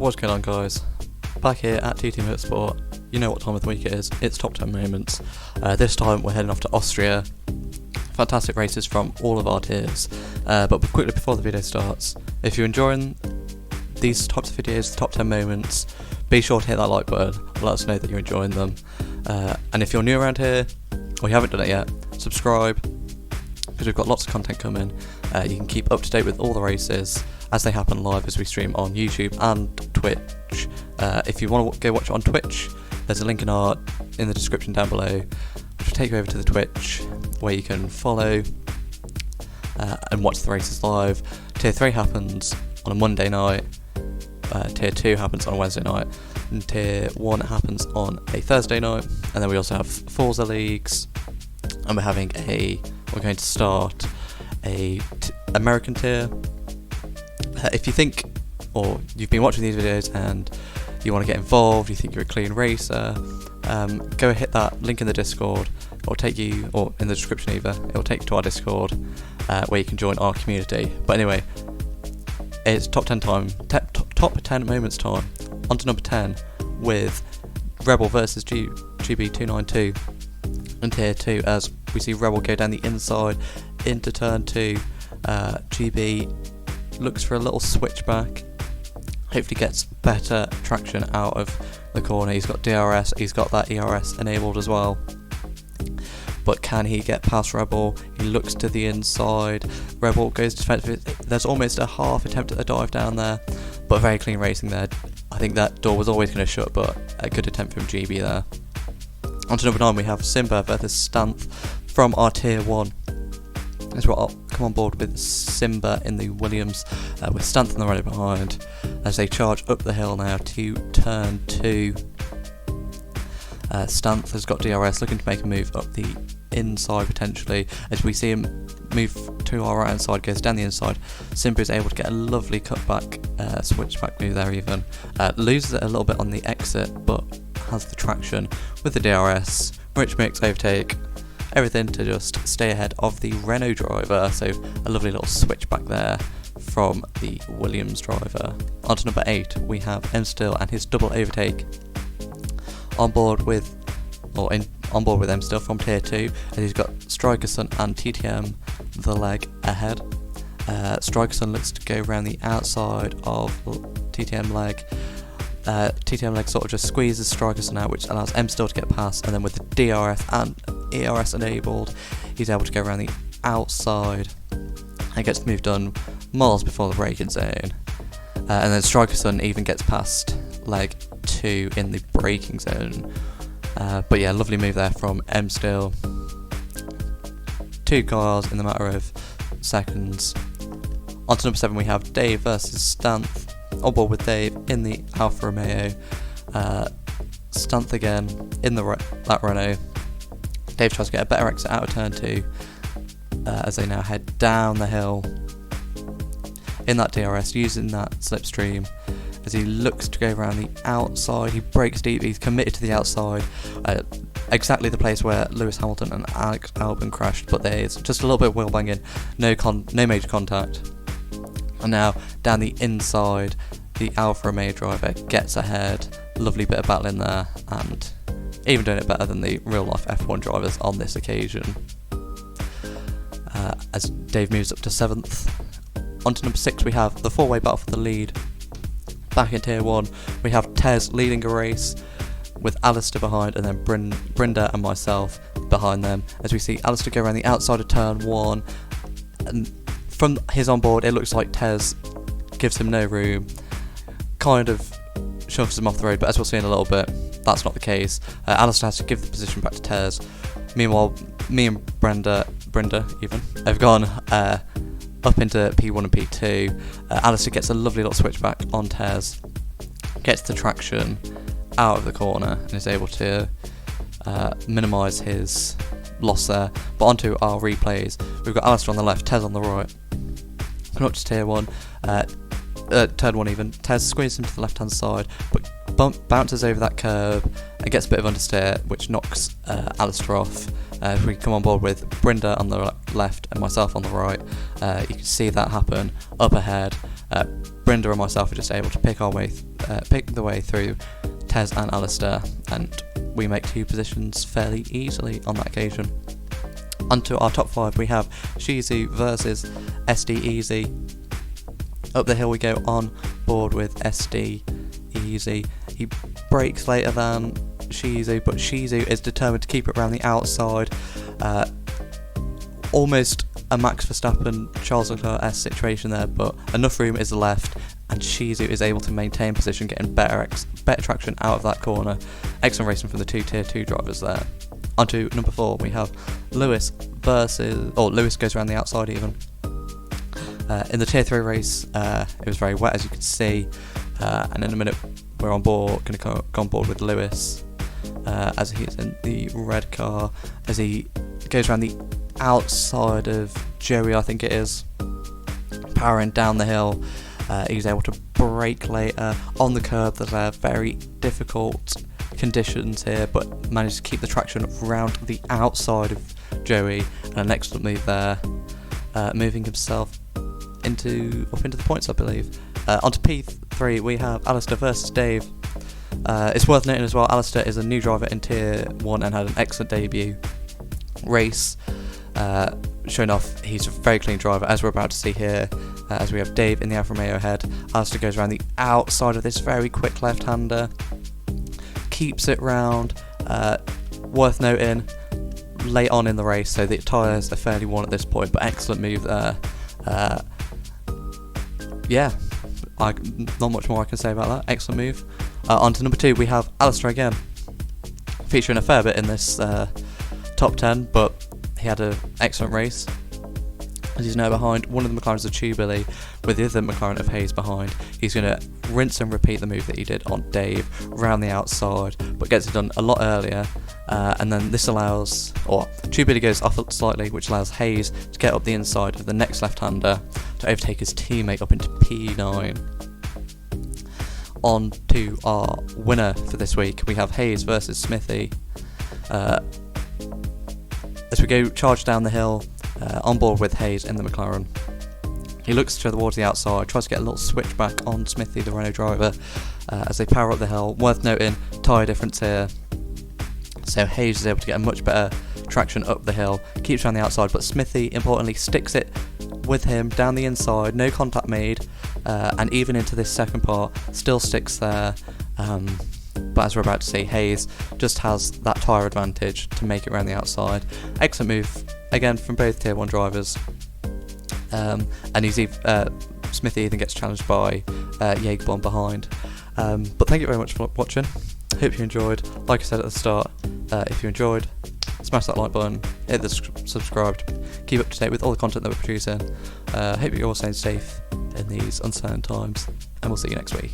What's going on, guys? Back here at TTM Motorsport. You know what time of the week it is. It's top 10 moments. This time we're heading off to Austria. Fantastic races from all of our tiers. But quickly before the video starts, if you're enjoying these types of videos, the top 10 moments, be sure to hit that like button. Let us know that you're enjoying them. And if you're new around here, or you haven't done it yet, subscribe, because we've got lots of content coming. You can keep up to date with all the races as they happen live as we stream on YouTube and Twitch. If you want to go watch it on Twitch, there's a link in the description down below, which will take you over to the Twitch where you can follow and watch the races live. Tier 3 happens on a Monday night, Tier 2 happens on a Wednesday night, and Tier 1 happens on a Thursday night, and then we also have Forza Leagues, and we're going to start a American tier. If you think, or you've been watching these videos and you want to get involved, you think you're a clean racer, go hit that link in the Discord. It'll take you, or in the description either, it'll take you to our Discord where you can join our community. But anyway, it's top 10 moments time. On to number 10 with Rebel versus GB292 in Tier 2, as we see Rebel go down the inside into turn 2. GB looks for a little switchback, hopefully gets better traction out of the corner. He's got DRS, he's got that ERS enabled as well. But can he get past Rebel? He looks to the inside. Rebel goes defensive. There's almost a half attempt at a dive down there, but very clean racing there. I think that door was always going to shut, but a good attempt from GB there. On to number 9, we have Simba versus Stanth from our Tier 1. As well, I'll come on board with Simba in the Williams, with Stanth on the running behind, as they charge up the hill now to turn 2. Stanth has got DRS, looking to make a move up the inside potentially, as we see him move to our right hand side, goes down the inside. Simba is able to get a lovely cutback, switchback move there even. Loses it a little bit on the exit, but has the traction with the DRS, which makes Overtake everything to just stay ahead of the Renault driver. So a lovely little switchback there from the Williams driver. On to number 8, we have MSteele and his double overtake on board with MSteele from Tier 2, and he's got Strikerson and TTM the leg ahead. Strikerson looks to go around the outside of TTM leg. TTM leg sort of just squeezes Strikerson out, which allows MSteele to get past, and then with the DRS and ERS enabled, he's able to go around the outside and gets the move done miles before the braking zone. And then Strikerson even gets past leg 2 in the braking zone. But yeah, lovely move there from MSteele. 2 cars in the matter of seconds. On to number 7, we have Dave versus Stanth. On board with Dave in the Alfa Romeo. Stanth again in that Renault. Dave tries to get a better exit out of turn 2 as they now head down the hill in that DRS, using that slipstream as he looks to go around the outside. He breaks deep, he's committed to the outside, exactly the place where Lewis Hamilton and Alex Albon crashed, but there's just a little bit of wheel banging, no major contact. And now down the inside, the Alfa Romeo driver gets ahead. Lovely bit of battling there, and even doing it better than the real life F1 drivers on this occasion. As Dave moves up to 7th. On to number 6, we have the 4-way battle for the lead. Back in Tier 1, we have Tez leading a race with Alistair behind, and then Brinda and myself behind them, as we see Alistair go around the outside of turn 1, and from his onboard it looks like Tez gives him no room, kind of shoves him off the road, but as we'll see in a little bit, that's not the case. Alistair has to give the position back to Tez. Meanwhile, me and Brinda even have gone up into P1 and P2. Alistair gets a lovely little switchback on Tez, gets the traction out of the corner, and is able to minimise his loss there. But onto our replays, we've got Alistair on the left, Tez on the right. Coming up to Tier 1, turn 1 even, Tez squeezes him to the left hand side, but bounces over that curb and gets a bit of understeer, which knocks Alistair off. We come on board with Brinda on the left and myself on the right. You can see that happen up ahead. Brynda and myself are just able to pick the way through Tez and Alistair, and we make 2 positions fairly easily on that occasion. Onto our top 5, we have Shizu versus SD Easy. Up the hill we go on board with SD Easy. He brakes later than Shizu, but Shizu is determined to keep it around the outside. Almost a Max Verstappen, Charles Leclerc-esque situation there, but enough room is left, and Shizu is able to maintain position, getting better traction out of that corner. Excellent racing from the 2 Tier 2 drivers there. Onto number 4, we have Lewis Lewis goes around the outside even. In the Tier 3 race, it was very wet, as you can see, and in a minute we're going to go on board with Lewis, as he's in the red car, as he goes around the outside of Joey, I think it is, powering down the hill. He's able to brake later on the curb. There's very difficult conditions here, but managed to keep the traction around the outside of Joey, and an excellent move there, moving himself up into the points, I believe. Onto P3, we have Alistair versus Dave. It's worth noting as well, Alistair is a new driver in Tier 1 and had an excellent debut race, showing off he's a very clean driver, as we're about to see here, as we have Dave in the Alfa Romeo ahead. Alistair goes around the outside of this very quick left-hander, keeps it round. Worth noting, late on in the race, so the tyres are fairly worn at this point, but excellent move there. Not much more I can say about that. Excellent move. On to number 2, we have Alistair again, featuring a fair bit in this top 10, but he had an excellent race, as he's now behind one of the McLarens of Tuberly, with the other McLaren of Haze behind. He's going to rinse and repeat the move that he did on Dave, round the outside, but gets it done a lot earlier, and then this allows, or Tuberly goes off slightly, which allows Haze to get up the inside of the next left-hander to overtake his teammate up into P9. On to our winner for this week, we have Haze versus Smithy. As we go charge down the hill, on board with Haze in the McLaren. He looks towards the outside, tries to get a little switch back on Smithy, the Renault driver, as they power up the hill. Worth noting, tyre difference here, so Haze is able to get a much better traction up the hill, keeps around the outside, but Smithy, importantly, sticks it with him down the inside, no contact made, and even into this second part, still sticks there. But as we're about to see, Haze just has that tyre advantage to make it around the outside. Excellent move, again, from both Tier 1 drivers. And Smithy even gets challenged by Jägerborn behind. But thank you very much for watching. Hope you enjoyed. Like I said at the start, if you enjoyed, smash that like button, hit the subscribe to keep up to date with all the content that we're producing. Hope you're all staying safe in these uncertain times, and we'll see you next week.